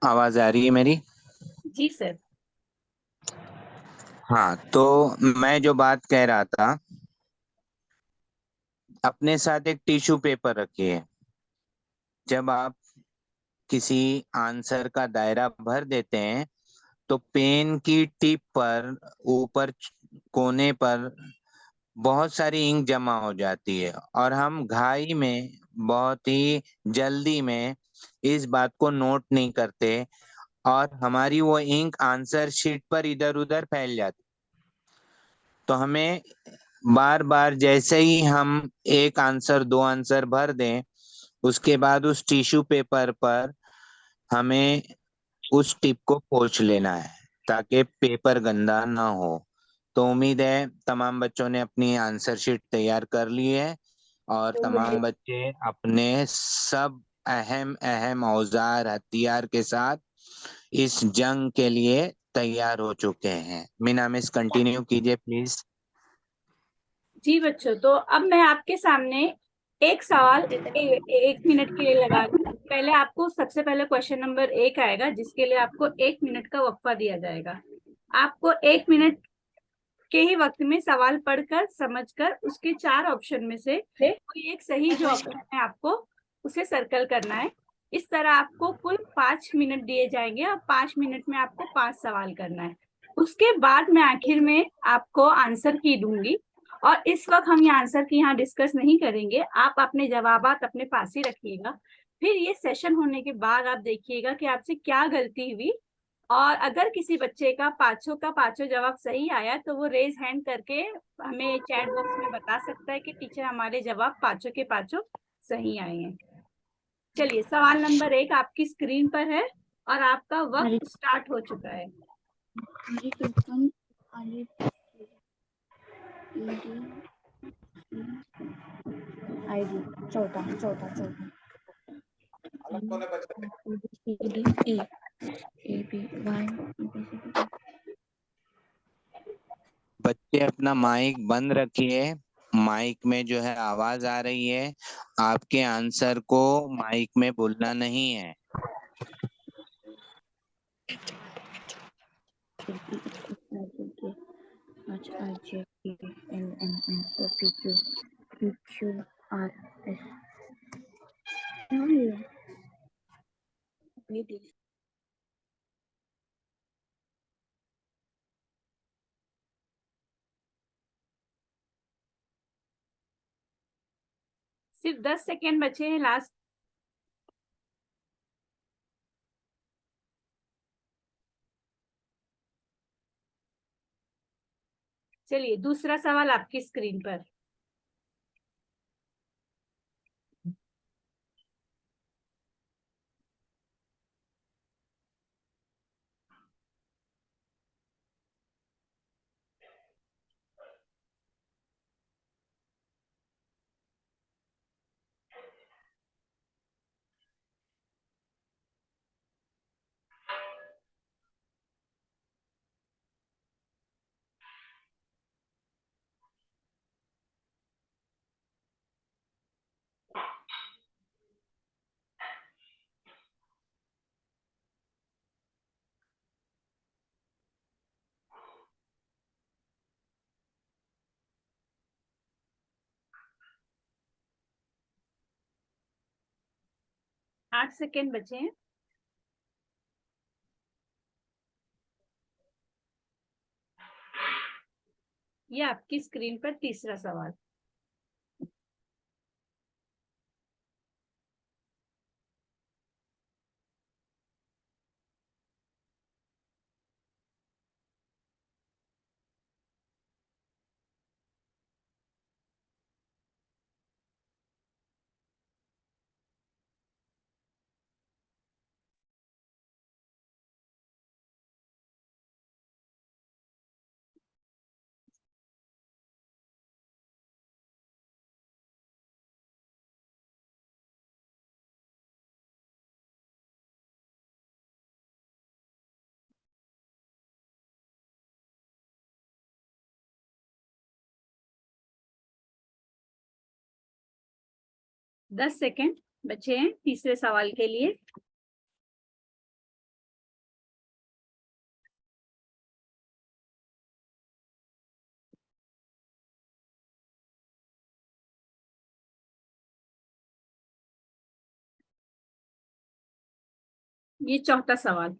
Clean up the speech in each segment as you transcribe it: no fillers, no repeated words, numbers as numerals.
आवाज आ रही है मेरी? जी सर। हाँ, तो मैं जो बात कह रहा था, अपने साथ एक टिश्यू पेपर रखिए। जब आप किसी आंसर का दायरा भर देते हैं तो पेन की टिप पर ऊपर कोने पर बहुत सारी इंक जमा हो जाती है और हम घाई में, बहुत ही जल्दी में इस बात को नोट नहीं करते और हमारी वो इंक आंसर शीट पर इधर उधर फैल जाती। तो हमें बार बार, जैसे ही हम एक आंसर, दो आंसर भर दें, उसके बाद उस टिश्यू पेपर पर हमें उस टिप को पोंछ लेना है ताकि पेपर गंदा ना हो। तो उम्मीद है तमाम बच्चों ने अपनी आंसर शीट तैयार कर ली है और तो मुझे तमाम बच्चे अपने सब अहम अहम औजार हथियार के साथ इस जंग के लिए तैयार हो चुके हैं। मीना मिस, कंटिन्यू कीजिए प्लीज। जी बच्चों, तो अब मैं आपके सामने एक सवाल 1 मिनट के लिए लगा रही हूँ। पहले आपको सबसे पहले क्वेश्चन नंबर 1 आएगा, जिसके लिए आपको 1 मिनट का वक्फा दिया जाएगा। आपको 1 मिनट के ही वक्त में सवाल पढ़कर समझकर उसके 4 ऑप्शन में से कोई एक सही जो ऑप्शन है आपको उसे सर्कल करना है। इस तरह आपको कुल 5 मिनट दिए जाएंगे और 5 मिनट में आपको 5 सवाल करना है। उसके बाद मैं आखिर में आपको आंसर की दूंगी और इस वक्त हम ये आंसर की यहाँ डिस्कस नहीं करेंगे। आप अपने जवाबात अपने पास ही रखिएगा। फिर ये सेशन होने के बाद आप देखिएगा कि आपसे क्या गलती हुई, और अगर किसी बच्चे का पांचों का पांचों जवाब सही आया तो वो रेज हैंड करके हमें चैट बॉक्स में बता सकता है कि टीचर हमारे जवाब पांचों के पांचों सही आए हैं। चलिए, सवाल नंबर 1 आपकी स्क्रीन पर है और आपका वक्त स्टार्ट हो चुका है। आईडी चौथा चौथा चौथा बच्चे अपना माइक बंद रखिए। माइक में जो है आवाज आ रही है, आपके आंसर को माइक में बोलना नहीं है। सिर्फ 10 सेकेंड बचे हैं लास्ट। चलिए, दूसरा सवाल आपकी स्क्रीन पर। 8 सेकेंड बचे हैं। ये आपकी स्क्रीन पर तीसरा सवाल। दस सेकेंड बचे हैं तीसरे सवाल के लिए। ये चौथा सवाल।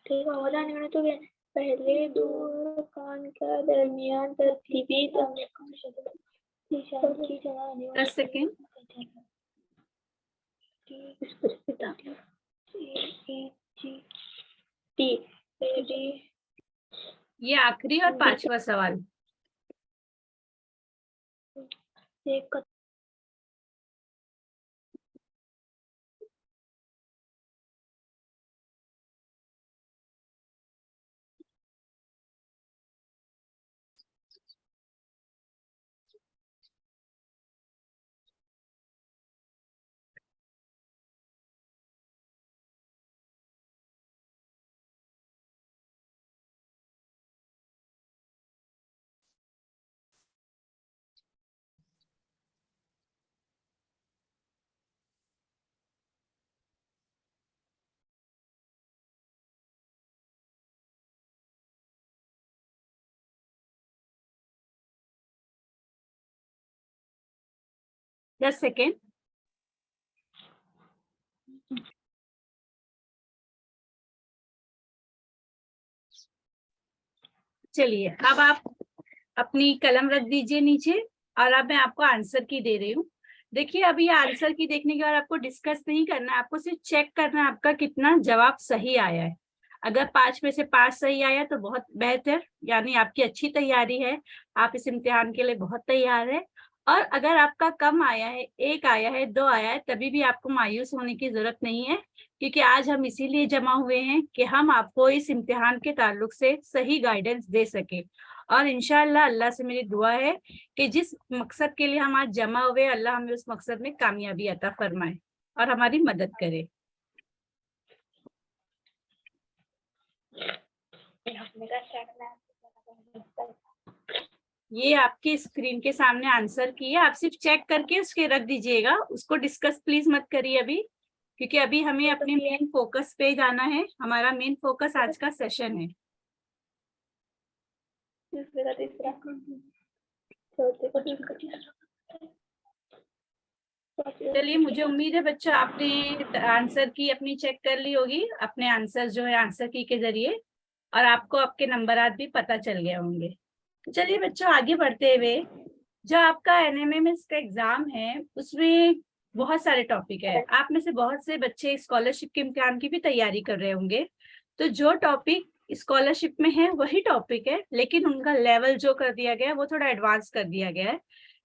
ठीक है, हो जाने तो पहले दो कान का दरमियान तरतीबी 10 सेकेंड। ये आखिरी और पांचवा सवाल। एक दस सेकेंड। चलिए, अब आप अपनी कलम रख दीजिए नीचे और अब मैं आपको आंसर की दे रही हूँ। देखिए, अभी आंसर की देखने के बाद आपको डिस्कस नहीं करना है, आपको सिर्फ चेक करना है आपका कितना जवाब सही आया है। अगर 5 में से 5 सही आया तो बहुत बेहतर, यानी आपकी अच्छी तैयारी है, आप इस इम्तिहान के लिए बहुत तैयार है। और अगर आपका कम आया है, 1 आया है, 2 आया है, तभी भी आपको मायूस होने की जरूरत नहीं है, क्योंकि आज हम इसीलिए जमा हुए हैं कि हम आपको इस इम्तिहान के ताल्लुक से सही गाइडेंस दे सके। और इंशाअल्लाह अल्लाह से मेरी दुआ है कि जिस मकसद के लिए हम आज जमा हुए, अल्लाह हमें उस मकसद में कामयाबी अता फरमाए और हमारी मदद करे। ये आपकी स्क्रीन के सामने आंसर की है, आप सिर्फ चेक करके उसके रख दीजिएगा, उसको डिस्कस प्लीज मत करिए अभी, क्योंकि अभी हमें अपने मेन फोकस पे जाना है। हमारा मेन फोकस आज का सेशन है। चलिए, मुझे उम्मीद है बच्चों आपने आंसर की अपनी चेक कर ली होगी, अपने आंसर जो है आंसर की के जरिए, और आपको आपके नंबरात भी पता चल गए होंगे। चलिए बच्चों, आगे बढ़ते हुए, जो आपका एनएमएमएस का एग्जाम है उसमें बहुत सारे टॉपिक है। आप में से बहुत से बच्चे स्कॉलरशिप के इम्तिहान की भी तैयारी कर रहे होंगे, तो जो टॉपिक स्कॉलरशिप में है वही टॉपिक है, लेकिन उनका लेवल जो कर दिया गया है वो थोड़ा एडवांस कर दिया गया है।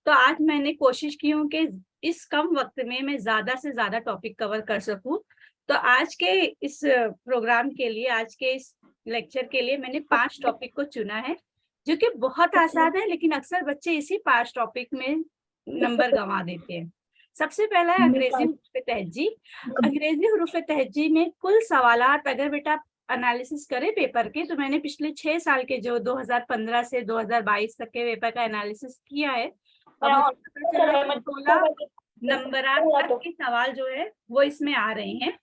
तो आज मैंने कोशिश की हूँ कि इस कम वक्त में मैं ज्यादा से ज्यादा टॉपिक कवर कर सकूं। तो आज के इस प्रोग्राम के लिए, आज के इस लेक्चर के लिए मैंने 5 टॉपिक को चुना है, जो कि बहुत आसान है, लेकिन अक्सर बच्चे इसी 5 टॉपिक में नंबर गंवा देते हैं। सबसे पहला है अंग्रेजी हुरूफ तहज्जी। अंग्रेजी हुरूफ तहज्जी में कुल सवालात अगर बेटा एनालिसिस करे पेपर के, तो मैंने पिछले 6 साल के जो 2015 से 2022 तक के पेपर का एनालिसिस किया है, और मुझे पता चला कि 16 नंबरात तक के सवाल जो है वो इसमें आ रहे हैं।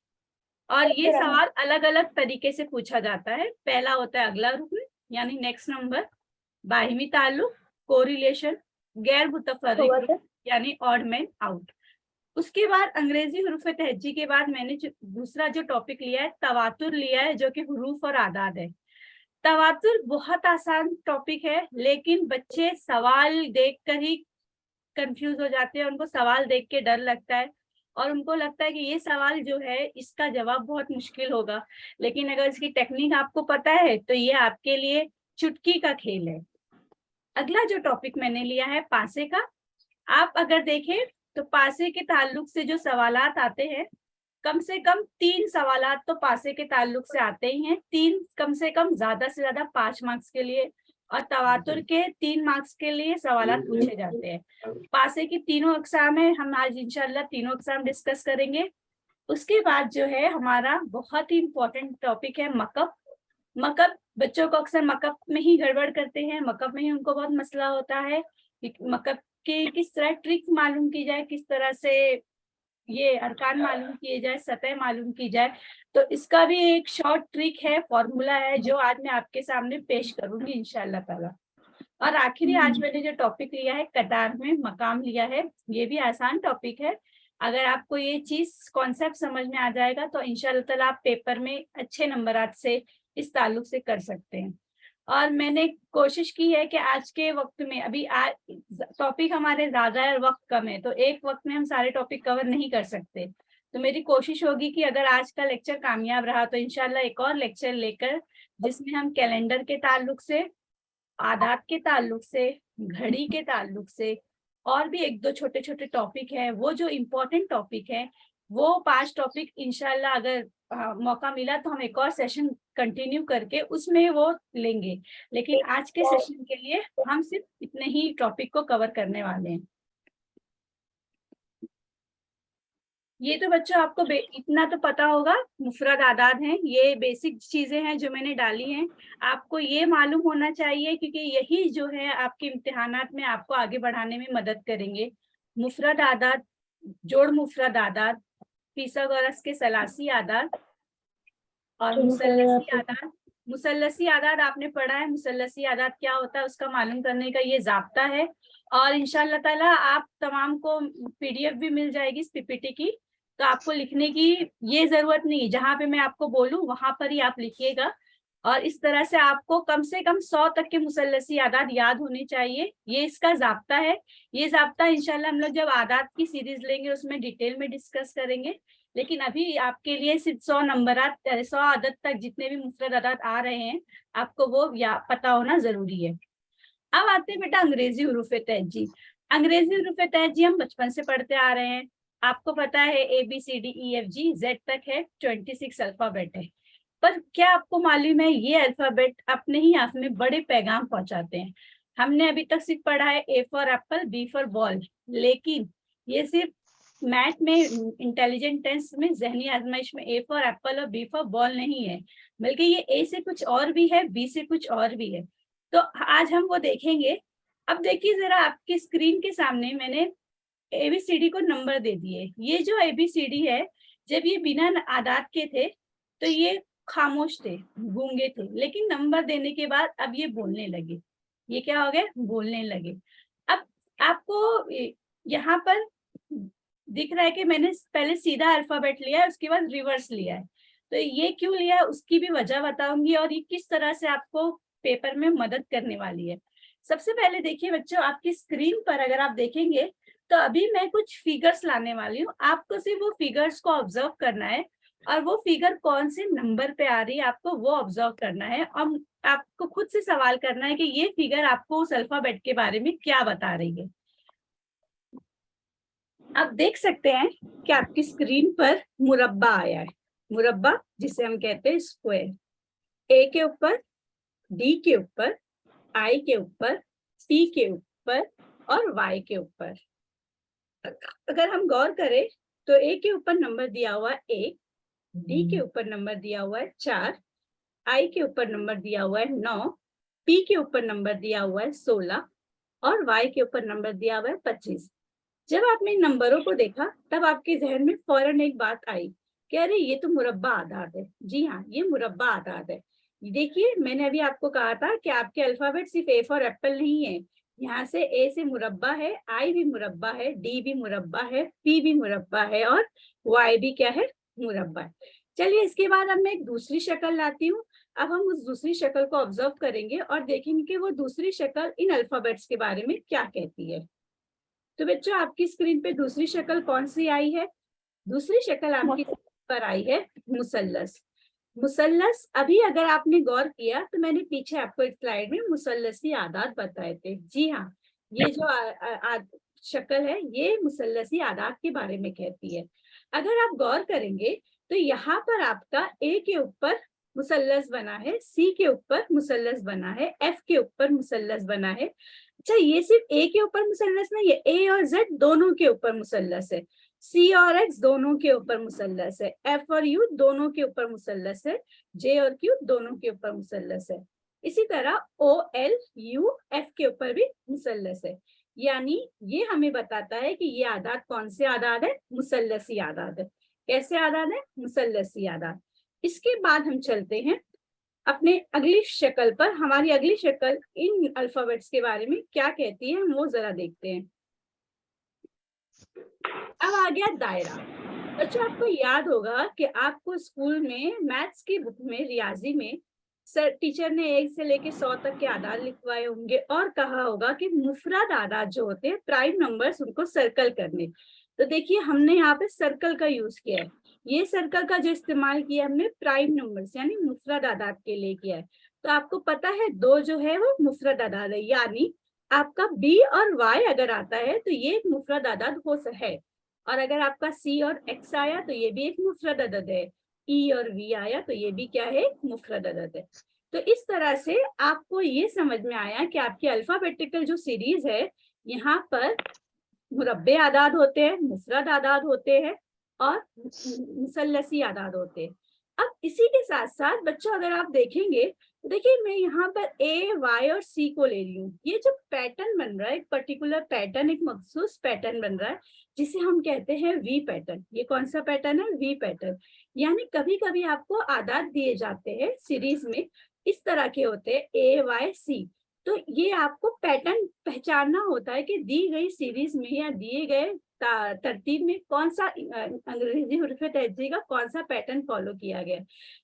और ये सवाल अलग अलग तरीके से पूछा जाता है। पहला होता है अगला रुकन, यानी नेक्स्ट नंबर, बाहिमी ताल्लुक, कोरिलेशन, गैर मुतफर्रिक यानी ऑड मैन आउट। उसके बाद अंग्रेजी हुरूफ तहज्जी के बाद मैंने दूसरा जो टॉपिक लिया है तवातुर लिया है, जो कि हुरूफ और आदाद है। तवातुर बहुत आसान टॉपिक है, लेकिन बच्चे सवाल देखकर ही कंफ्यूज हो जाते हैं, उनको सवाल देख के डर लगता है और उनको लगता है कि ये सवाल जो है इसका जवाब बहुत मुश्किल होगा, लेकिन अगर इसकी टेक्निक आपको पता है तो ये आपके लिए चुटकी का खेल है। अगला जो टॉपिक मैंने लिया है पासे का। आप अगर देखें तो पासे के ताल्लुक से जो सवालात आते हैं, कम से कम 3 सवालात तो पासे के ताल्लुक से आते ही हैं, 3 कम से कम, ज्यादा से ज्यादा 5 मार्क्स के लिए, और तवातुर के 3 मार्क्स के लिए सवालात पूछे जाते हैं। पासे की तीनों अकसाम है, हम आज इंशाल्लाह तीनों अकसाम डिस्कस करेंगे। उसके बाद जो है हमारा बहुत ही इम्पोर्टेंट टॉपिक है मकअप। मकअप बच्चों को अक्सर मकअप में ही गड़बड़ करते हैं, मकअप में ही उनको बहुत मसला होता है कि मकअप के किस तरह ट्रिक मालूम की जाए, किस तरह से ये अरकान मालूम किए जाए, सतह मालूम की जाए। तो इसका भी एक शॉर्ट ट्रिक है, फॉर्मूला है, जो आज मैं आपके सामने पेश करूंगी इंशाल्लाह ताला। और आखिरी आज मैंने जो टॉपिक लिया है कतार में मकाम लिया है, ये भी आसान टॉपिक है। अगर आपको ये चीज कॉन्सेप्ट समझ में आ जाएगा तो इंशाल्लाह ताला आप पेपर में अच्छे नंबरात से इस ताल्लुक से कर सकते हैं। और मैंने कोशिश की है कि आज के वक्त में अभी टॉपिक हमारे ज्यादा है और वक्त कम है, तो एक वक्त में हम सारे टॉपिक कवर नहीं कर सकते। तो मेरी कोशिश होगी कि अगर आज का लेक्चर कामयाब रहा तो इंशाल्लाह एक और लेक्चर लेकर, जिसमें हम कैलेंडर के ताल्लुक से, आदात के ताल्लुक से, घड़ी के ताल्लुक से और भी एक दो छोटे छोटे टॉपिक है, वो जो इम्पोर्टेंट टॉपिक है वो 5 टॉपिक इंशाल्लाह अगर मौका मिला तो हम एक और सेशन कंटिन्यू करके उसमें वो लेंगे। लेकिन आज के सेशन के लिए हम सिर्फ इतने ही टॉपिक को कवर करने वाले हैं। ये तो बच्चों आपको इतना तो पता होगा, मुफरद आदाद हैं, ये बेसिक चीजें हैं जो मैंने डाली हैं। आपको ये मालूम होना चाहिए क्योंकि यही जो है आपके इम्तिहानात में आपको आगे बढ़ाने में मदद करेंगे। मुफरद आदाद, जोड़ मुफरद आदाद, फिसागोरस के सलासी आदाद और मुसल्लसी आदाद। मुसल्लसी आदाद आपने पढ़ा है, मुसल्लसी आदाद क्या होता है उसका मालूम करने का ये जाब्ता है। और इंशाल्लाह ताला आप तमाम को PDF भी मिल जाएगी इस PPT की, तो आपको लिखने की ये जरूरत नहीं, जहां पे मैं आपको बोलूं वहां पर ही आप लिखिएगा। और इस तरह से आपको कम से कम 100 तक के मुसल्लसी आदाद याद होने चाहिए, ये इसका जाब्ता है। ये जाब्ता इंशाल्लाह हम लोग जब आदाद की सीरीज लेंगे उसमें डिटेल में डिस्कस करेंगे, लेकिन अभी आपके लिए सिर्फ 100 नंबरात, 100 अदद तक जितने भी मुफरद आदाद आ रहे हैं आपको वो पता होना जरूरी है। अब आते हैं बेटा अंग्रेजी हुरूफ तहजी। अंग्रेजी हुरूफ तहजी हम बचपन से पढ़ते आ रहे हैं, आपको पता है ABCDEFG Z तक है, 26 अल्फाबेट है। पर क्या आपको मालूम है ये अल्फाबेट अपने ही आप में बड़े पैगाम पहुंचाते हैं। हमने अभी तक सिर्फ पढ़ा है A for Apple, B for ball, लेकिन ये सिर्फ मैथ में, इंटेलिजेंट टेंस में, जहनी आजमाइश में A फॉर एप्पल और B फॉर बॉल नहीं है, बल्कि ये A से कुछ और भी है, B से कुछ और भी है। तो आज हम वो देखेंगे। अब देखिए जरा आपकी स्क्रीन के सामने मैंने ABCD को नंबर दे दिए। ये जो ABCD है, जब ये बिना आदात के थे तो ये खामोश थे, गूंगे थे, लेकिन नंबर देने के बाद अब ये बोलने लगे। ये क्या हो गए? बोलने लगे। अब आपको यहाँ पर दिख रहा है कि मैंने पहले सीधा अल्फाबेट लिया है, उसके बाद रिवर्स लिया है। तो ये क्यों लिया है उसकी भी वजह बताऊंगी और ये किस तरह से आपको पेपर में मदद करने वाली है। सबसे पहले देखिए बच्चों, आपकी स्क्रीन पर अगर आप देखेंगे तो अभी मैं कुछ फिगर्स लाने वाली हूँ। आपको सिर्फ वो फिगर्स को ऑब्जर्व करना है और वो फिगर कौन से नंबर पे आ रही है आपको वो ऑब्जर्व करना है, और आपको खुद से सवाल करना है कि ये फिगर आपको उस अल्फाबेट के बारे में क्या बता रही है। आप देख सकते हैं कि आपकी स्क्रीन पर मुरब्बा आया है। मुरब्बा जिसे हम कहते हैं स्क्वायर, A के ऊपर, D के ऊपर, I के ऊपर, P के ऊपर और Y के ऊपर। अगर हम गौर करें तो A के ऊपर नंबर दिया हुआ है 1, D के ऊपर नंबर दिया हुआ है 4, I के ऊपर नंबर दिया हुआ है 9, P के ऊपर नंबर दिया हुआ है 16 और Y के ऊपर नंबर दिया हुआ है 25। जब आपने इन नंबरों को देखा तब आपके जहन में फौरन एक बात आई कि अरे ये तो मुरब्बा आदाद है। जी हाँ, ये मुरब्बा आदाद है। देखिए मैंने अभी आपको कहा था कि आपके अल्फाबेट सिर्फ A फॉर एप्पल नहीं है, यहाँ से A से मुरब्बा है, I भी मुरब्बा है, D भी मुरब्बा है, P भी मुरब्बा है और Y भी क्या है? मुरब्बा है। चलिए इसके बाद अब मैं एक दूसरी शक्ल लाती हूँ। अब हम उस दूसरी शक्ल को ऑब्जर्व करेंगे और देखेंगे कि वो दूसरी शक्ल इन अल्फाबेट्स के बारे में क्या कहती है। तो बच्चों आपकी स्क्रीन पे दूसरी शक्ल कौन सी आई है? दूसरी शक्ल आपकी पर आई है मुसल्लस। मुसल्लस अभी अगर आपने गौर किया तो मैंने पीछे आपको एक स्लाइड में मुसल्लसी आदाद बताए थे। जी हाँ, ये जो शक्ल है ये मुसल्लसी आदाद के बारे में कहती है। अगर आप गौर करेंगे तो यहाँ पर आपका A के ऊपर मुसल्लस बना है, C के ऊपर मुसल्लस बना है, F के ऊपर मुसल्लस बना है। अच्छा, ये सिर्फ A के ऊपर मुसल्लस नहीं है, A और Z दोनों के ऊपर मुसल्लस है। सी और एक्स दोनों के ऊपर मुसल्लस है, एफ और यू दोनों के ऊपर मुसल्लस है, जे और क्यू दोनों के ऊपर मुसल्लस है। इसी तरह ओ एल यू एफ के ऊपर भी मुसल्लस है। यानी ये हमें बताता है कि ये आदाद कौन से आदाद है, मुसल्लसी आदाद है। कैसे आदाद है, मुसल्लसी आदाद। इसके बाद हम चलते हैं अपने अगली शक्ल पर। हमारी अगली शक्ल इन अल्फाबेट्स के बारे में क्या कहती है, हम वो जरा देखते हैं। अब आ गया दायरा। बच्चों आपको याद होगा कि आपको स्कूल में मैथ्स की बुक में, रियाजी में सर टीचर ने 1 से लेके 100 तक के आदाद लिखवाए होंगे और कहा होगा कि मुफरद आदाद जो होते हैं, प्राइम नंबर्स, उनको सर्कल करने। तो देखिए हमने यहाँ पे सर्कल का यूज किया है। ये सर्कल का जो इस्तेमाल किया हमने प्राइम नंबर्स यानी मुफरद आदाद के लिए किया है। तो आपको पता है 2 जो है वो मुफरद आदाद है, यानी आपका बी और वाई अगर आता है तो ये एक मुफरद आदाद हो है, और अगर आपका सी और एक्स आया तो ये भी एक मुफरद अदद है, ई और वी आया तो ये भी क्या है, मुफरद अदद है। तो इस तरह से आपको ये समझ में आया कि आपकी अल्फाबेटिकल जो सीरीज है, यहाँ पर मुरब्बे आदाद होते हैं, मुफरद आदाद होते हैं और मुसल्लसी आदाद होते हैं। अब इसी के साथ साथ बच्चों अगर आप देखेंगे तो देखिए मैं यहाँ पर ए वाई और सी को ले रही हूँ। ये जो पैटर्न बन रहा है, एक पर्टिकुलर पैटर्न, एक मखसूस पैटर्न बन रहा है जिसे हम कहते हैं वी पैटर्न। ये कौन सा पैटर्न है, वी पैटर्न। यानी कभी कभी आपको आदाद दिए जाते हैं सीरीज में, इस तरह के होते हैं ए वाई सी। तो ये आपको पैटर्न पहचानना होता है कि दी गई सीरीज में या दिए गए तरतीब में कौन सा अंग्रेजी हुर्फ तहजी का कौन सा पैटर्न फॉलो किया गया।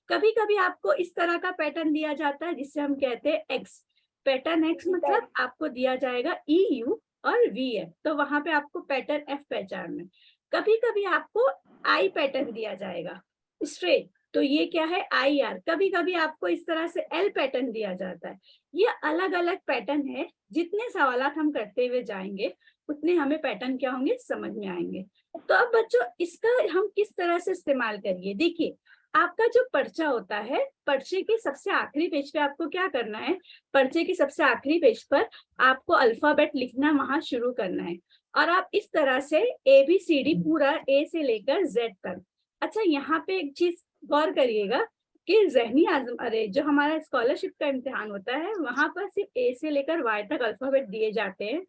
कभी कभी आपको इस तरह का पैटर्न दिया जाता है जिससे हम कहते हैं एक्स पैटर्न। एक्स मतलब आपको दिया जाएगा ई यू और वी है, तो वहां पे आपको पैटर्न एफ पहचानना है। कभी कभी आपको आई पैटर्न दिया जाएगा स्ट्रेट, तो ये क्या है, आई आर। कभी कभी आपको इस तरह से एल पैटर्न दिया जाता है। ये अलग अलग पैटर्न है। जितने सवालात हम करते हुए जाएंगे उतने हमें पैटर्न क्या होंगे, समझ में आएंगे। तो अब बच्चों इसका हम किस तरह से इस्तेमाल करिए। देखिए आपका जो पर्चा होता है, पर्चे के सबसे आखिरी पेज पे आपको क्या करना है, पर्चे के सबसे आखिरी पेज पर आपको अल्फाबेट लिखना वहां शुरू करना है। और आप इस तरह से ABCD पूरा ए से लेकर जेड तक। अच्छा यहाँ पे एक चीज गौर करिएगा कि ज़हनी अरे जो हमारा स्कॉलरशिप का इम्तिहान होता है वहां पर सिर्फ ए से लेकर वाई तक अल्फाबेट दिए जाते हैं,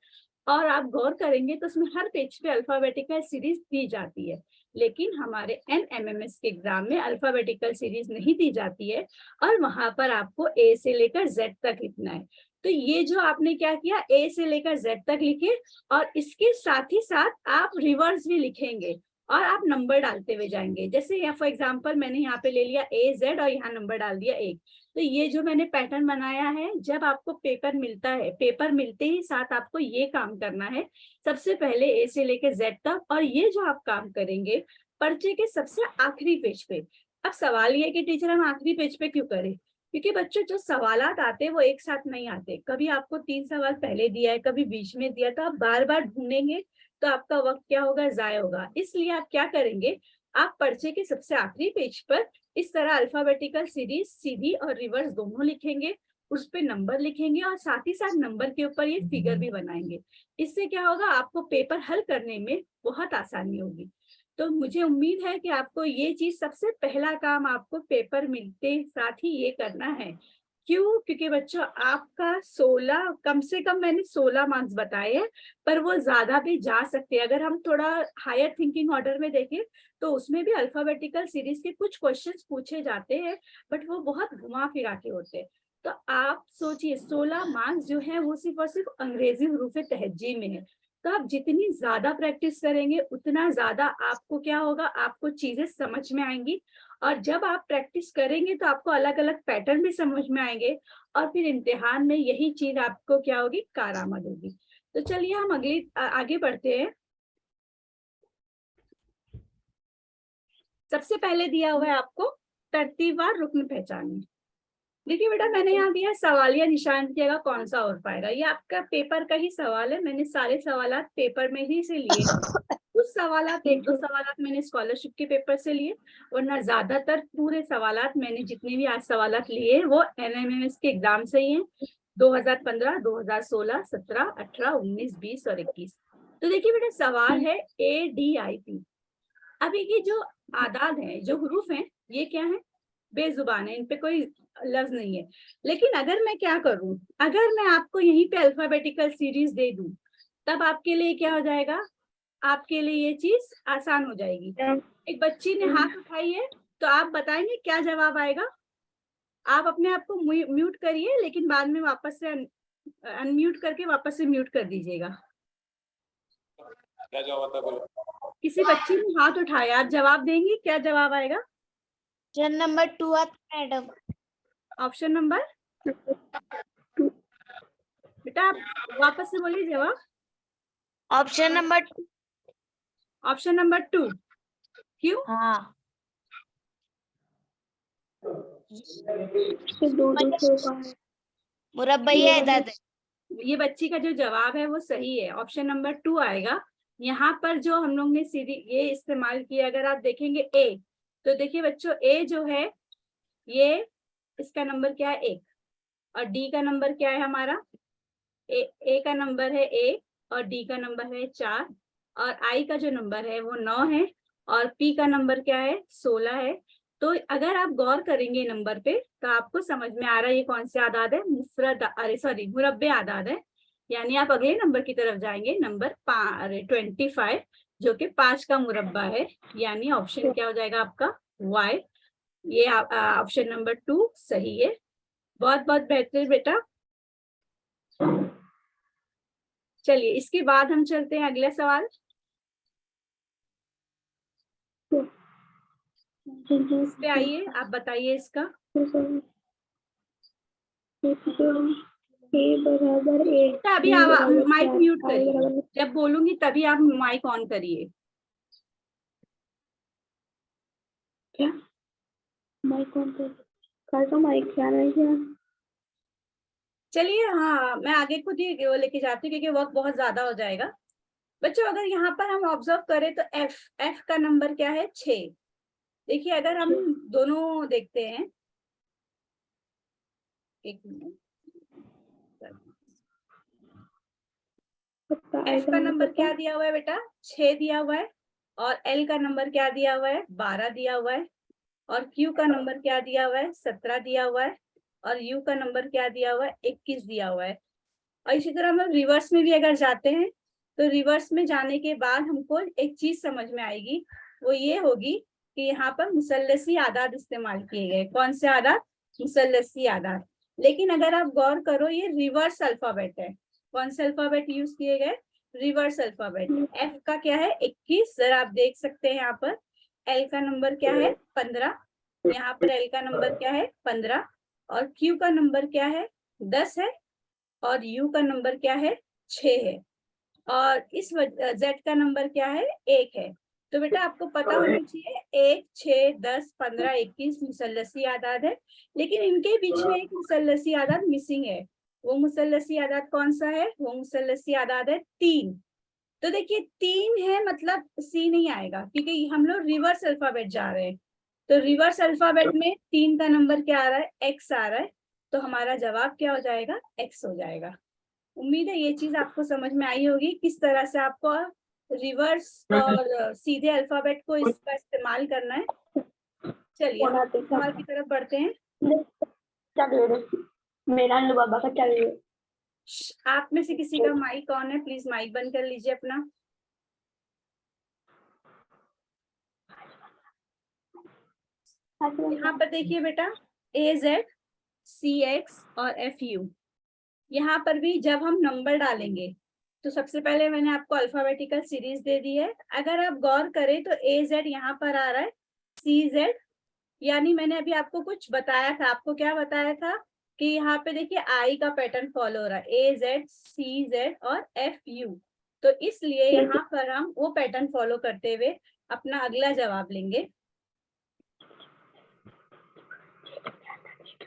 और आप गौर करेंगे तो उसमें हर पेज पे अल्फाबेटिकल सीरीज दी जाती है। लेकिन हमारे NMMS के एग्जाम में अल्फाबेटिकल सीरीज नहीं दी जाती है और वहां पर आपको ए से लेकर जेड तक लिखना है। तो ये जो आपने क्या किया, ए से लेकर जेड तक लिखे और इसके साथ ही साथ आप रिवर्स भी लिखेंगे और आप नंबर डालते हुए जाएंगे। जैसे यहाँ फॉर एग्जांपल मैंने यहाँ पे ले लिया AZ और यहाँ नंबर डाल दिया 1। तो ये जो मैंने पैटर्न बनाया है, जब आपको पेपर मिलता है, पेपर मिलते ही साथ आपको ये काम करना है, सबसे पहले ए से लेकर जेड तक। और ये जो आप काम करेंगे पर्चे के सबसे आखिरी पेज पे। अब सवाल ये कि टीचर हम आखिरी पेज पे क्यों करें, क्योंकि बच्चों जो सवालात आते हैं वो एक साथ नहीं आते। कभी आपको 3 सवाल पहले दिया है, कभी बीच में दिया, तो आप बार बार ढूंढेंगे तो आपका वक्त क्या होगा, जाया होगा। इसलिए आप क्या करेंगे, आप पर्चे के सबसे आखिरी पेज पर इस तरह अल्फाबेटिकल सीरीज सीधी और रिवर्स दोनों लिखेंगे, उस पे नंबर लिखेंगे और साथ ही साथ नंबर के ऊपर ये फिगर भी बनाएंगे। इससे क्या होगा, आपको पेपर हल करने में बहुत आसानी होगी। तो मुझे उम्मीद है कि आपको ये चीज सबसे पहला काम आपको पेपर मिलते साथ ही ये करना है। क्यों, क्योंकि बच्चों आपका 16 कम से कम मैंने 16 मार्क्स बताए हैं, पर वो ज्यादा भी जा सकते हैं। अगर हम थोड़ा हायर थिंकिंग ऑर्डर में देखें तो उसमें भी अल्फाबेटिकल सीरीज के कुछ क्वेश्चंस पूछे जाते हैं, बट वो बहुत घुमा फिरा के होते हैं। तो आप सोचिए 16 मार्क्स जो है वो सिर्फ और सिर्फ अंग्रेजी हुरूफ तहज्जी में है। तो आप जितनी ज्यादा प्रैक्टिस करेंगे उतना ज्यादा आपको क्या होगा, आपको चीजें समझ में आएंगी। और जब आप प्रैक्टिस करेंगे तो आपको अलग अलग पैटर्न भी समझ में आएंगे और फिर इम्तिहान में यही चीज आपको क्या होगी, कारआमद होगी। तो चलिए हम आगे बढ़ते हैं। सबसे पहले दिया हुआ है आपको तरतीबवार रुकन पहचानिए। देखिए बेटा मैंने यहाँ दिया सवालिया निशान किएगा कौन सा और पाएगा। ये आपका पेपर का ही सवाल है, मैंने सारे सवालात पेपर में ही से लिए। कुछ सवालात, 1-2 सवालात मैंने स्कॉलरशिप के पेपर से लिए, वरना ज्यादातर पूरे सवालात मैंने जितने भी आज सवालात लिए वो NMMS के एग्जाम से ही हैं, 2015, 2016, 17, 18, 19, 20 और 21। तो देखिए बेटा सवाल है ADIP, अभी ये जो आदाद है, जो हरूफ हैं, ये क्या है? बेजुबान है, इन पे कोई लफ्ज नहीं है। लेकिन अगर मैं क्या करूं, अगर मैं आपको यहीं पे अल्फाबेटिकल सीरीज दे दूं, तब आपके लिए क्या हो जाएगा? आपके लिए ये चीज आसान हो जाएगी। एक बच्ची ने हाथ उठाई है, तो आप बताएंगे क्या जवाब आएगा? आप अपने आप को म्यूट करिए, लेकिन बाद में वापस से अनम्यूट करके वापस से म्यूट कर दीजिएगा। क्या जवाब आता बोलो? किसी बच्ची ने हाथ उठाया, आप जवाब देंगे, क्या जवाब आएगा? ऑप्शन नंबर 2 आता मैडम। ऑप्शन नंबर, बेटा आप वापस से बोलिए जवाब। Option number 2। Option number 2। क्यों? हाँ, मुरब्बई आदाद है। ये बच्ची का जो जवाब है वो सही है, ऑप्शन नंबर 2 आएगा। यहाँ पर जो हम लोग ने सीधी ये इस्तेमाल किया, अगर आप देखेंगे ए, तो देखिए बच्चों, ए जो है ये, इसका नंबर क्या है? 1। और डी का नंबर क्या है हमारा? ए का नंबर है 1 और डी का नंबर है 4 और आई का जो नंबर है वो 9 है और पी का नंबर क्या है? 16 है। तो अगर आप गौर करेंगे नंबर पे, तो आपको समझ में आ रहा है ये कौन से आदाद है? मुरब्बे आदाद है। यानी आप अगले नंबर की तरफ जाएंगे, नंबर 25, जो कि 5 का मुरब्बा है। यानी ऑप्शन क्या हो जाएगा आपका? वाई। ये ऑप्शन नंबर 2 सही है। बहुत बहुत बेहतर बेटा। चलिए, इसके बाद हम चलते हैं अगला सवाल। इस पे आइए, आप बताइए इसका। तो अभी आप माइक म्यूट करिए, जब बोलूंगी तभी आप माइक ऑन करिए। क्या माइक ऑन कर? माइक क्या है? चलिए, हाँ मैं आगे खुद ही वो लेके जाती हूँ, क्योंकि वक्त बहुत ज्यादा हो जाएगा। बच्चों, अगर यहाँ पर हम ऑब्जर्व करें तो एफ का नंबर क्या है? 6। देखिए, अगर हम दोनों देखते हैं, एक मिनट, एफ का नंबर क्या दिया हुआ है बेटा? 6 दिया हुआ है। और एल का नंबर क्या दिया हुआ है? 12 दिया हुआ है। और क्यू का नंबर क्या दिया हुआ है? 17 दिया हुआ है। और यू का नंबर क्या दिया हुआ है? 21 दिया हुआ है। और इसी तरह हम रिवर्स में भी अगर जाते हैं, तो रिवर्स में जाने के बाद हमको एक चीज समझ में आएगी, वो ये होगी कि यहाँ पर मुसल्लसी आदाद इस्तेमाल किए गए। कौन से आदाद? मुसल्लसी आदाद। लेकिन अगर आप गौर करो, ये रिवर्स अल्फाबेट है। कौन से अल्फाबेट यूज किए गए? Reverse alphabet. एफ का क्या है? 21। जरा आप देख सकते हैं यहाँ पर एल का नंबर क्या है? 15। यहाँ पर एल का नंबर क्या है? 15। और क्यू का नंबर क्या है? 10 है। और यू का नंबर क्या है? 6 है। और इस जेड का नंबर क्या है? 1 है। तो बेटा आपको पता होना चाहिए 1, 6, 10, 15, 21 मुसल्लसी आदाद है। लेकिन इनके बीच में एक मुसल्लसी आदाद मिसिंग है। वो मुसल्लसी आदाद कौन सा है? वो मुसल्लसी आदाद है 3। तो देखिए 3 है, मतलब सी नहीं आएगा, क्योंकि हम लोग रिवर्स अल्फाबेट जा रहे हैं। तो रिवर्स अल्फाबेट में 3 का नंबर क्या आ रहा है? एक्स आ रहा है। तो हमारा जवाब क्या हो जाएगा? एक्स हो जाएगा। उम्मीद है ये चीज आपको समझ में आई होगी, किस तरह से आपको रिवर्स और सीधे अल्फाबेट को इसका इस्तेमाल करना है। चलिए हम सवाल की तरफ बढ़ते हैं। मेरा बाबा का क्या? आप में से किसी का माइक ऑन है? प्लीज माइक बंद कर लीजिए अपना। यहाँ पर देखिए बेटा, AZ, CX और FU। यहाँ पर भी जब हम नंबर डालेंगे, तो सबसे पहले मैंने आपको अल्फाबेटिकल सीरीज दे दी है। अगर आप गौर करें तो AZ यहाँ पर आ रहा है, CZ, यानी मैंने अभी आपको कुछ बताया था। आपको क्या बताया था? कि यहाँ पे देखिए आई का पैटर्न फॉलो हो रहा है, AZ, CZ और FU। तो इसलिए यहाँ पर हम वो पैटर्न फॉलो करते हुए अपना अगला जवाब लेंगे।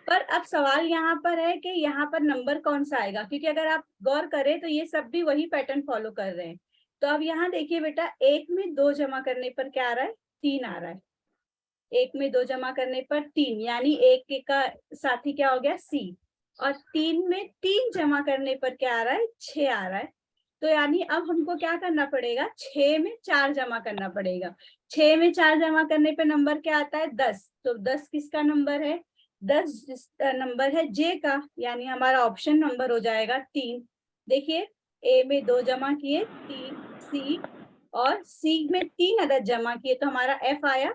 पर अब सवाल यहाँ पर है कि यहाँ पर नंबर कौन सा आएगा, क्योंकि अगर आप गौर करें तो ये सब भी वही पैटर्न फॉलो कर रहे हैं। तो अब यहाँ देखिए बेटा, 1 में 2 जमा करने पर क्या आ रहा है? 3 आ रहा है। 1 में 2 जमा करने पर 3, यानी 1 का साथी क्या हो गया? C। और 3 में 3 जमा करने पर क्या आ रहा है? 6 आ रहा है। तो यानी अब हमको क्या करना पड़ेगा, 6 में 4 जमा करना पड़ेगा। 6 में 4 जमा करने पे नंबर क्या आता है, 10। तो 10 किसका नंबर है, 10 नंबर है जे का, यानी हमारा ऑप्शन नंबर हो जाएगा 3। देखिए ए में 2 जमा किए 3, सी और सी में 3 अदद जमा किए तो हमारा एफ आया,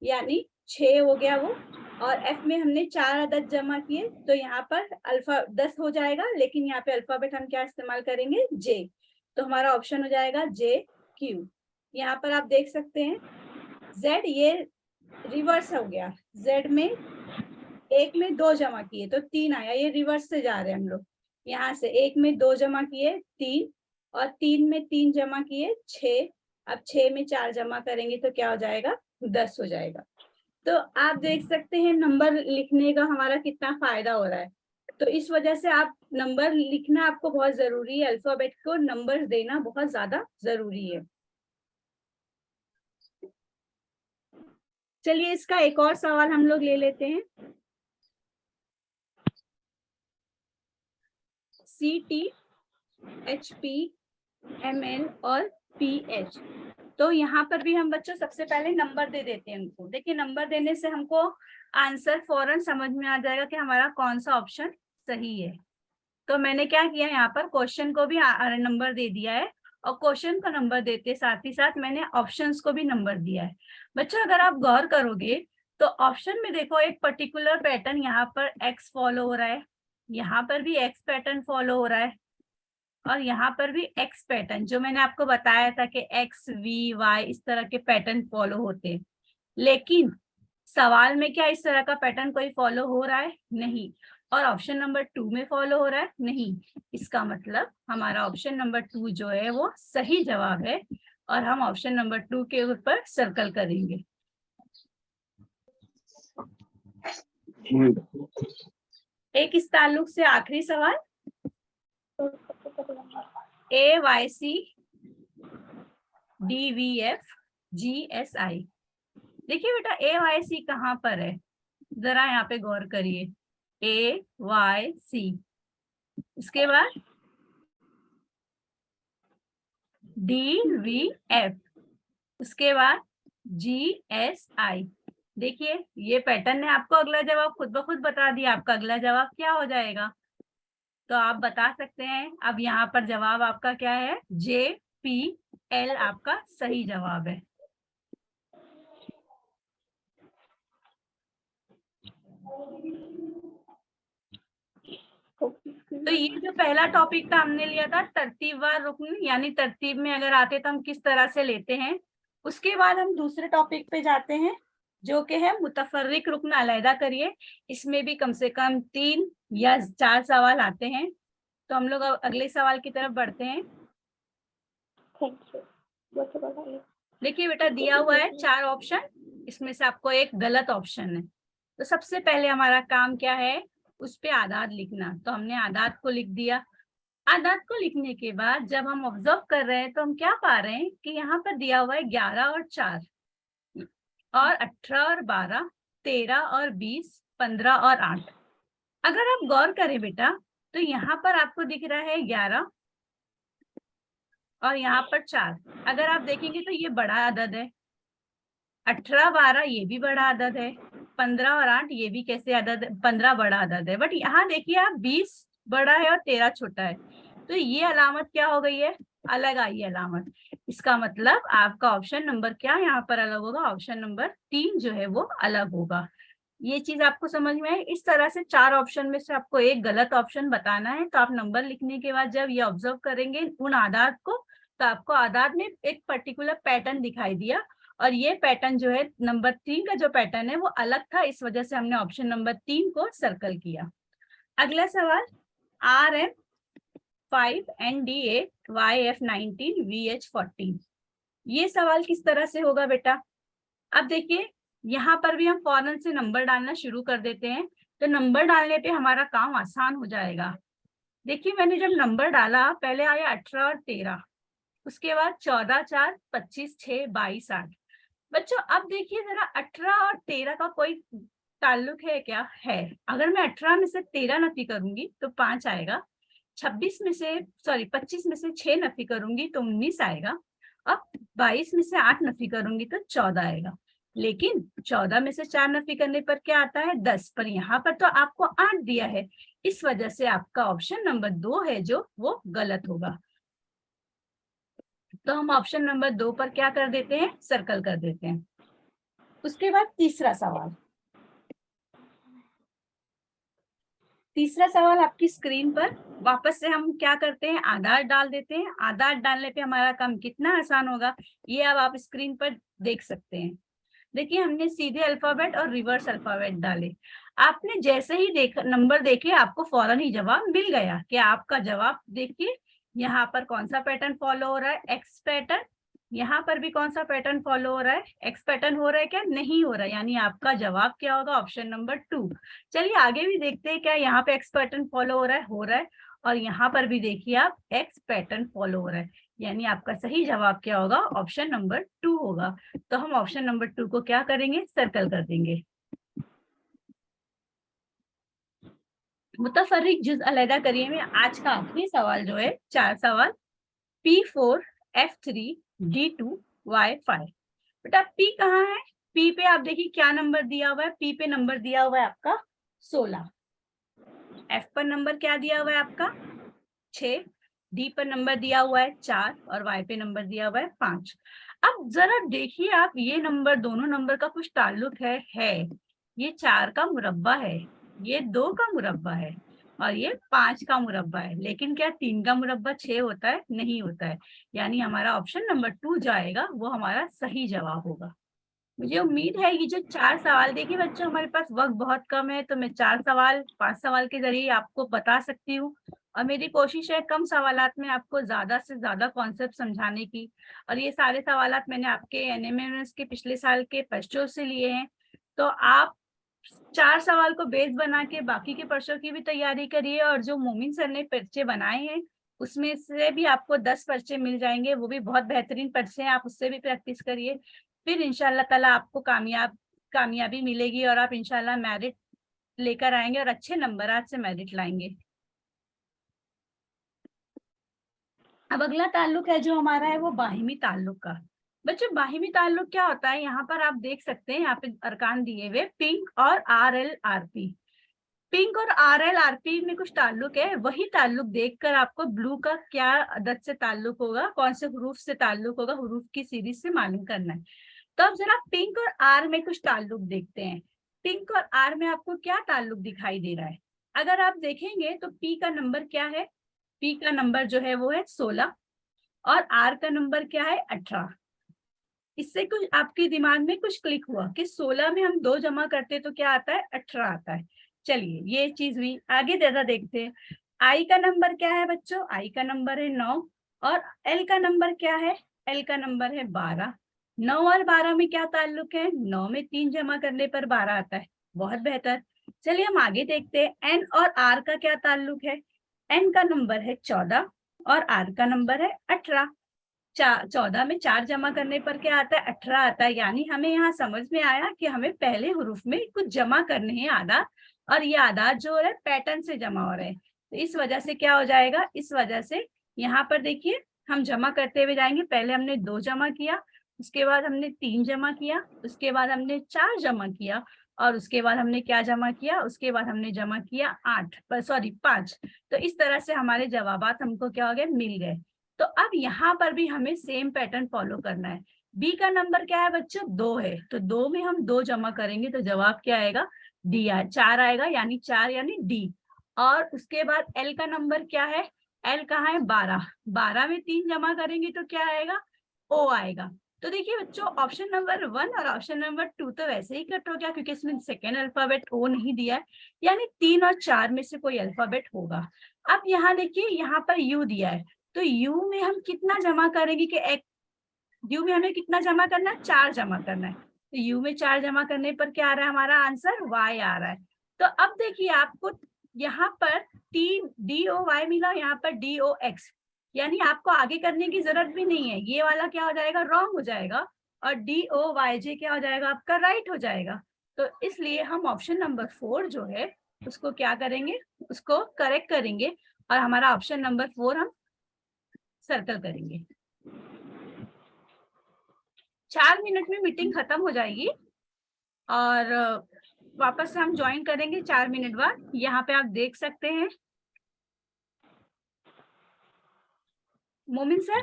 यानी 6 हो गया वो। और एफ में हमने 4 अदद जमा किए तो यहाँ पर अल्फा 10 हो जाएगा, लेकिन यहाँ पे अल्फाबेट हम क्या इस्तेमाल करेंगे, जे। तो हमारा ऑप्शन हो जाएगा जे क्यू। यहाँ पर आप देख सकते हैं जेड ये रिवर्स हो गया, जेड में 1 में 2 जमा किए तो 3 आया, ये रिवर्स से जा रहे हैं हम लोग। यहाँ से 1 में 2 जमा किए 3 और 3 में 3 जमा किए 6। अब 6 में 4 जमा करेंगे तो क्या हो जाएगा, 10 हो जाएगा। तो आप देख सकते हैं नंबर लिखने का हमारा कितना फायदा हो रहा है। तो इस वजह से आप नंबर लिखना आपको बहुत जरूरी है, अल्फाबेट को नंबर देना बहुत ज्यादा जरूरी है। चलिए इसका एक और सवाल हम लोग ले लेते हैं। CT, HP, ML और PH। तो यहाँ पर भी हम बच्चों सबसे पहले नंबर दे देते हैं उनको। देखिए नंबर देने से हमको आंसर फौरन समझ में आ जाएगा कि हमारा कौन सा ऑप्शन सही है। तो मैंने क्या किया, यहाँ पर क्वेश्चन को भी नंबर दे दिया है और क्वेश्चन को नंबर देते साथ ही साथ मैंने ऑप्शंस को भी नंबर दिया है। बच्चों अगर आप गौर करोगे तो ऑप्शन में देखो एक पर्टिकुलर पैटर्न यहाँ पर एक्स फॉलो हो रहा है, यहाँ पर भी एक्स पैटर्न फॉलो हो रहा है और यहाँ पर भी एक्स पैटर्न, जो मैंने आपको बताया था कि एक्स वी वाई इस तरह के पैटर्न फॉलो होते हैं। लेकिन सवाल में क्या इस तरह का पैटर्न कोई फॉलो हो रहा है, नहीं। और ऑप्शन नंबर 2 में फॉलो हो रहा है, नहीं। इसका मतलब हमारा ऑप्शन नंबर 2 जो है वो सही जवाब है और हम ऑप्शन नंबर 2 के ऊपर सर्कल करेंगे। एक इस ताल्लुक से आखिरी सवाल, AYC DVF GSI। देखिए बेटा AYC कहाँ पर है, जरा यहाँ पे गौर करिए। AYC, इसके बाद DVF, उसके बाद GSI। देखिए ये पैटर्न ने आपको अगला जवाब खुद ब खुद बता दिया, आपका अगला जवाब क्या हो जाएगा। तो आप बता सकते हैं अब यहाँ पर जवाब आपका क्या है, JPL आपका सही जवाब है। तो ये जो पहला टॉपिक था हमने लिया था तरतीबवार रुकन, यानी तरतीब में अगर आते तो हम किस तरह से लेते हैं। उसके बाद हम दूसरे टॉपिक पे जाते हैं जो कि है मुतफर्रिक रुकन अलहदा करिए। इसमें भी कम से कम 3 या 4 सवाल आते हैं। तो हम लोग अगले सवाल की तरफ बढ़ते हैं। देखिए बेटा दिया हुआ है 4 ऑप्शन, इसमें से आपको एक गलत ऑप्शन है। तो सबसे पहले हमारा काम क्या है, उस पे आदाद लिखना। तो हमने आदाद को लिख दिया। आदाद को लिखने के बाद जब हम ऑब्जर्व कर रहे हैं तो हम क्या पा रहे हैं कि यहाँ पर दिया हुआ है 11 और 4 और 18 और 12, 13 और 20, 15 और 8। अगर आप गौर करें बेटा तो यहाँ पर आपको दिख रहा है 11 और यहाँ पर 4। अगर आप देखेंगे तो ये बड़ा अदद है। 18, 12 ये भी बड़ा अदद है। 15 और 8 ये भी कैसे अदद, 15 बड़ा अदद है। बट यहाँ देखिए आप 20 बड़ा है और 13 छोटा है। तो ये अलामत क्या हो गई है, अलग आई है अलामत। इसका मतलब आपका ऑप्शन नंबर क्या यहाँ पर अलग होगा, ऑप्शन नंबर 3 जो है वो अलग होगा। ये चीज आपको समझ में है। इस तरह से 4 ऑप्शन में से आपको एक गलत ऑप्शन बताना है। तो आप नंबर लिखने के बाद जब ये ऑब्जर्व करेंगे उन आदाद को, तो आपको आदाद में एक पर्टिकुलर पैटर्न दिखाई दिया और ये पैटर्न जो है नंबर 3 का जो पैटर्न है वो अलग था, इस वजह से हमने ऑप्शन नंबर 3 को सर्कल किया। अगला सवाल, RM5 ND8 YF19 VH14। ये सवाल किस तरह से होगा बेटा। अब देखिए यहाँ पर भी हम फौरन से नंबर डालना शुरू कर देते हैं। तो नंबर डालने पे हमारा काम आसान हो जाएगा। देखिए मैंने जब नंबर डाला पहले आया 18 और 13, उसके बाद 14, 4, 25, 6, 22, 8। बच्चों अब देखिए जरा 18 और 13 का कोई ताल्लुक है क्या, है। अगर मैं 18 में से 13 नफी करूंगी तो 5 आएगा, 25 में से 6 नफी करूंगी तो 19 आएगा। अब 22 में से 8 नफी करूंगी तो 14 आएगा। लेकिन 14 में से 4 नफी करने पर क्या आता है? 10। पर यहाँ पर तो आपको 8 दिया है, इस वजह से आपका ऑप्शन नंबर 2 है जो वो गलत होगा। तो हम ऑप्शन नंबर 2 पर क्या कर देते हैं? सर्कल कर देते हैं। उसके बाद तीसरा सवाल। तीसरा सवाल आपकी स्क्रीन पर वापस से हम क्या करते हैं? आधार डाल देते हैं। आधार डालने पे हमारा काम कितना आसान होगा ये अब आप स्क्रीन पर देख सकते हैं। देखिए, हमने सीधे अल्फाबेट और रिवर्स अल्फाबेट डाले। आपने जैसे ही नंबर देखे आपको फौरन ही जवाब मिल गया कि आपका जवाब देखिए यहाँ पर कौन सा पैटर्न फॉलो हो रहा है? X pattern. यहाँ पर भी कौन सा पैटर्न फॉलो हो रहा है? एक्स पैटर्न हो रहा है क्या? नहीं हो रहा है, यानी आपका जवाब क्या होगा? Option number 2। चलिए आगे भी देखते हैं क्या यहाँ पे एक्स पैटर्न फॉलो हो रहा है? हो रहा है। और यहाँ पर भी देखिए आप एक्स पैटर्न फॉलो हो रहा है, यानी आपका सही जवाब क्या होगा? ऑप्शन नंबर 2 होगा। तो हम ऑप्शन नंबर 2 को क्या करेंगे? सर्कल कर देंगे। मुतफर्रिक जुज़ अलहदा करिए में आज का आखिरी सवाल जो है 4 सवाल। P4 F3 D2 Y5। बेटा P कहाँ है? P पे आप देखिए क्या नंबर दिया हुआ है? P पे नंबर दिया हुआ है आपका 16। F पर नंबर क्या दिया हुआ है आपका? 6। D पर नंबर दिया हुआ है 4 और Y पे नंबर दिया हुआ है 5। अब जरा देखिए आप, ये नंबर, दोनों नंबर का कुछ ताल्लुक है। ये 4 का मुरब्बा है, ये 2 का मुरब्बा है और ये 5 का मुरब्बा है। लेकिन क्या 3 का मुरब्बा 6 होता है? नहीं होता है। यानी हमारा ऑप्शन नंबर 2 जाएगा, वो हमारा सही जवाब होगा। मुझे उम्मीद है कि जो 4 सवाल, देखिए बच्चों हमारे पास वक्त बहुत कम है, तो मैं 4 सवाल 5 सवाल के जरिए आपको बता सकती हूँ। और मेरी कोशिश है कम सवालात में आपको ज्यादा से ज्यादा कॉन्सेप्ट समझाने की। और ये सारे सवालात मैंने आपके NMMS के पिछले साल के पर्चों से लिए हैं। तो आप 4 सवाल को बेस बना के बाकी के पर्चों की भी तैयारी करिए, और जो मोमिन सर ने पर्चे बनाए हैं उसमें से भी आपको 10 पर्चे मिल जाएंगे, वो भी बहुत बेहतरीन पर्चे हैं, आप उससे भी प्रैक्टिस करिए। फिर इंशाल्लाह ताला आपको कामयाबी मिलेगी और आप इंशाल्लाह मेरिट लेकर आएंगे और अच्छे नंबर से मेरिट लाएंगे। अब अगला ताल्लुक है जो हमारा है वो बाहिमी ताल्लुक का। बच्चों बाहिमी ताल्लुक क्या होता है? यहाँ पर आप देख सकते हैं, यहाँ पे अरकान दिए हुए पिंक और RLRP। पिंक और RLRP में कुछ ताल्लुक है, वही ताल्लुक देखकर आपको ब्लू का क्या अदद से ताल्लुक होगा, कौन से हरूफ से ताल्लुक होगा, हरूफ की सीरीज से मालूम करना है। तो अब जरा पिंक और R में कुछ ताल्लुक देखते हैं। पिंक और R में आपको क्या ताल्लुक दिखाई दे रहा है? अगर आप देखेंगे तो P का नंबर क्या है? P का नंबर जो है वो है 16 और R का नंबर क्या है? 18। इससे कुछ आपके दिमाग में कुछ क्लिक हुआ कि 16 में हम 2 जमा करते तो क्या आता है? 18 आता है। चलिए ये चीज हुई। आगे जरा देखते हैं, I का नंबर क्या है बच्चों? I का नंबर है 9 और L का नंबर क्या है? L का नंबर है 12। 9 और 12 में क्या ताल्लुक है? 9 में 3 जमा करने पर 12 आता है। बहुत बेहतर। चलिए हम आगे देखते हैं, N और R का क्या ताल्लुक है? N का नंबर है 14 और R का नंबर है 18। 14 में 4 जमा करने पर क्या आता है? 18 आता है। यानी हमें यहाँ समझ में आया कि हमें पहले हुरूफ में कुछ जमा करने हैं आदात, और ये आदात जो है पैटर्न से जमा हो रहे हैं। तो इस वजह से क्या हो जाएगा? इस वजह से यहाँ पर देखिए हम जमा करते हुए जाएंगे। पहले हमने 2 जमा किया, उसके बाद हमने 3 जमा किया, उसके बाद हमने 4 जमा किया, और उसके बाद हमने क्या जमा किया? उसके बाद हमने जमा किया 5। तो इस तरह से हमारे जवाबात हमको क्या हो गए? मिल गए। तो अब यहाँ पर भी हमें सेम पैटर्न फॉलो करना है। बी का नंबर क्या है बच्चों? 2 है, तो 2 में हम 2 जमा करेंगे तो जवाब क्या आएगा? डी 4 आएगा, यानी 4 यानी डी। और उसके बाद एल का नंबर क्या है? एल कहाँ है? 12। 12 में 3 जमा करेंगे तो क्या आएगा? ओ आएगा। तो देखिए बच्चों ऑप्शन नंबर 1 और ऑप्शन नंबर 2 तो वैसे ही कट हो गया क्योंकि इसमें सेकेंड अल्फाबेट ओ नहीं दिया है, यानी 3 और 4 में से कोई अल्फाबेट होगा। अब यहाँ देखिए यहाँ पर यू दिया है, तो यू में हम कितना जमा करेंगे कि एक यू में हमें कितना जमा करना है? 4 जमा करना है। तो यू में 4 जमा करने पर क्या आ रहा है? हमारा आंसर वाई आ रहा है। तो अब देखिए आपको यहाँ पर DOY मिला, यहाँ पर DOX, यानी आपको आगे करने की जरूरत भी नहीं है। ये वाला क्या हो जाएगा? रॉन्ग हो जाएगा, और DOYJ क्या हो जाएगा? आपका राइट हो जाएगा। तो इसलिए हम ऑप्शन नंबर 4 जो है उसको क्या करेंगे? उसको करेक्ट करेंगे और हमारा ऑप्शन नंबर 4 हम सर्कल करेंगे। 4 मिनट में मीटिंग खत्म हो जाएगी और वापस से हम ज्वाइन करेंगे 4 मिनट बाद। यहाँ पे आप देख सकते हैं मोमिन सर,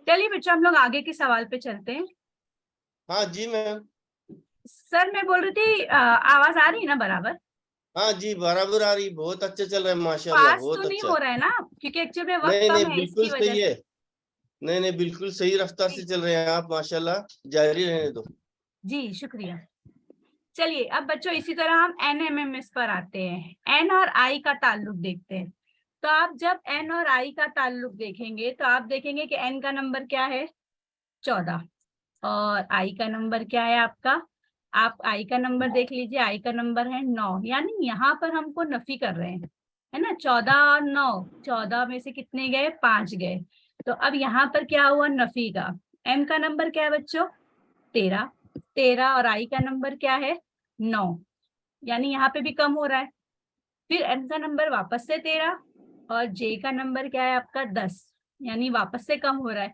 चलिए बच्चों हम लोग आगे के सवाल पे चलते हैं। हाँ जी मैम। सर मैं बोल रही थी आवाज आ रही है ना बराबर? हाँ जी बराबर आ रही, बहुत अच्छा चल रहा है माशाल्लाह, पास बहुत तो नहीं अच्छा। हो रहा है ना, क्योंकि एक्चुअली में वक्त नहीं कम नहीं है बिल्कुल इसकी वजह सही से। है, नहीं नहीं बिल्कुल सही रफ्तार से चल रहे हैं आप माशाल्लाह, जारी रहने दो। जी शुक्रिया। चलिए अब बच्चों इसी तरह हम NMMS पर आते हैं। N और I का ताल्लुक देखते हैं। तो आप जब N और I का ताल्लुक देखेंगे तो आप देखेंगे कि N का नंबर क्या है 14 और I का नंबर क्या है आपका, आप I का नंबर देख लीजिए, I का नंबर है 9, यानी यहाँ पर हमको नफी कर रहे हैं, है ना। 14 और 9, 14 में से कितने गए, 5 गए। तो अब यहाँ पर क्या हुआ, नफी का। M का नंबर क्या है बच्चों 13, 13 और I का नंबर क्या है 9, यानी यहाँ पे भी कम हो रहा है। फिर M का नंबर वापस से 13 और J का नंबर क्या है आपका 10, यानी वापस से कम हो रहा है,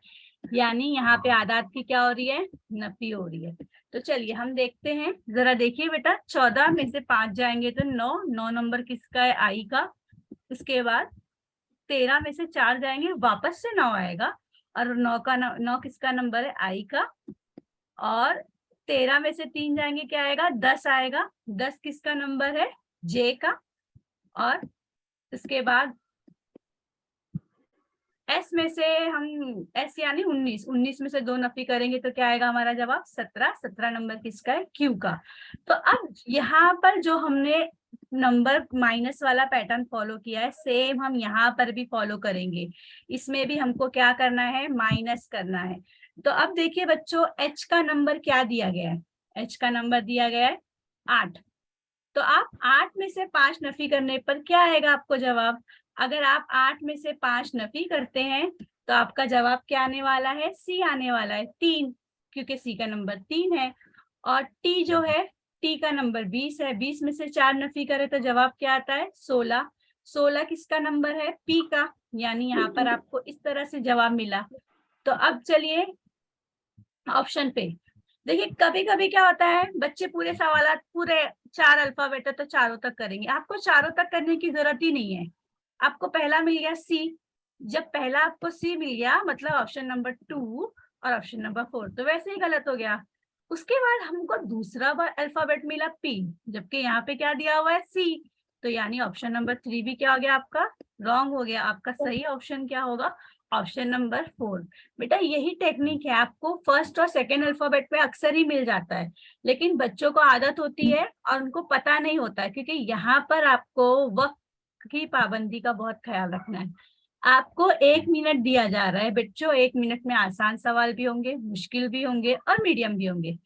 यानी यहाँ पे आदात की क्या हो रही है, नफी हो रही है। तो चलिए हम देखते हैं, जरा देखिए बेटा, 14 में से 5 जाएंगे तो 9, 9 नंबर किसका है I का। उसके बाद 13 में से 4 जाएंगे वापस से 9 आएगा, और 9 किसका नंबर है I का। और 13 में से 3 जाएंगे क्या आएगा, 10 आएगा, 10 किसका नंबर है J का। और इसके बाद S में से हम S यानी 19, 19 में से 2 नफी करेंगे तो क्या आएगा हमारा जवाब 17, 17 नंबर किसका है Q का। तो अब यहाँ पर जो हमने नंबर माइनस वाला पैटर्न फॉलो किया है, सेम हम यहाँ पर भी फॉलो करेंगे। इसमें भी हमको क्या करना है, माइनस करना है। तो अब देखिए बच्चों H का नंबर क्या दिया गया है, H का नंबर दिया गया है 8। तो आप 8 में से 5 नफी करने पर क्या आएगा आपको जवाब, अगर आप 8 में से 5 नफी करते हैं तो आपका जवाब क्या आने वाला है, C आने वाला है 3, क्योंकि C का नंबर 3 है। और T जो है, T का नंबर 20 है, 20 में से 4 नफी करे तो जवाब क्या आता है 16, 16 किसका नंबर है P का, यानी यहाँ पर आपको इस तरह से जवाब मिला। तो अब चलिए ऑप्शन पे देखिए, कभी कभी क्या होता है बच्चे पूरे सवालात पूरे 4 अल्फाबेट है तो चारों तक करेंगे, आपको चारों तक करने की जरूरत ही नहीं है। आपको पहला मिल गया C, जब पहला आपको C मिल गया मतलब ऑप्शन नंबर 2 और ऑप्शन नंबर 4 तो वैसे ही गलत हो गया। उसके बाद हमको दूसरा अल्फाबेट मिला P, जबकि यहाँ पे क्या दिया हुआ है C, तो यानी ऑप्शन नंबर 3 भी क्या हो गया आपका, रॉन्ग हो गया। आपका सही ऑप्शन क्या होगा, ऑप्शन नंबर 4। बेटा यही टेक्निक है, आपको फर्स्ट और सेकेंड अल्फाबेट पे अक्सर ही मिल जाता है, लेकिन बच्चों को आदत होती है और उनको पता नहीं होता है, क्योंकि यहाँ पर आपको वक्त की पाबंदी का बहुत ख्याल रखना है। आपको 1 मिनट दिया जा रहा है बच्चों, 1 मिनट में आसान सवाल भी होंगे, मुश्किल भी होंगे और मीडियम भी होंगे।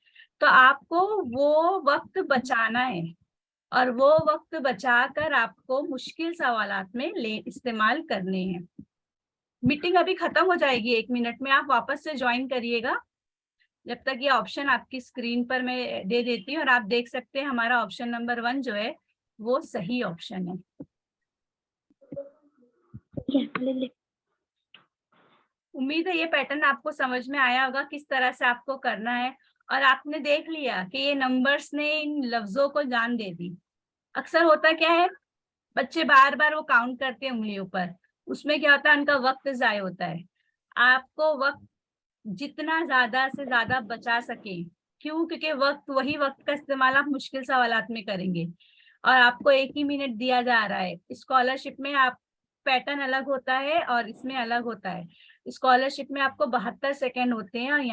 तो आपको वो वक्त बचाना है और वो वक्त बचाकर आपको मुश्किल सवालात में इस्तेमाल करने हैं। मीटिंग अभी खत्म हो जाएगी 1 मिनट में, आप वापस से ज्वाइन करिएगा। जब तक ये ऑप्शन आपकी स्क्रीन पर मैं दे देती हूँ और आप देख सकते हैं हमारा ऑप्शन नंबर 1 जो है वो सही ऑप्शन है। उम्मीद है ये पैटर्न आपको समझ में आया होगा किस तरह से आपको करना है, और आपने देख लिया कि ये नंबर्स ने इन लफ्जों को जान दे दी। अक्सर होता क्या है, बच्चे बार बार वो काउंट करते हैं उंगलियों पर, उसमें क्या होता है उनका वक्त जाया होता है। आपको वक्त जितना ज्यादा से ज्यादा बचा सके, क्यों, क्योंकि वही वक्त का इस्तेमाल आप मुश्किल सवालात में करेंगे और आपको 1 ही मिनट दिया जा रहा है। स्कॉलरशिप में आप पैटर्न अलग होता है और इसमें अलग होता है। स्कॉलरशिप में आपको 72 सेकेंड होते हैं और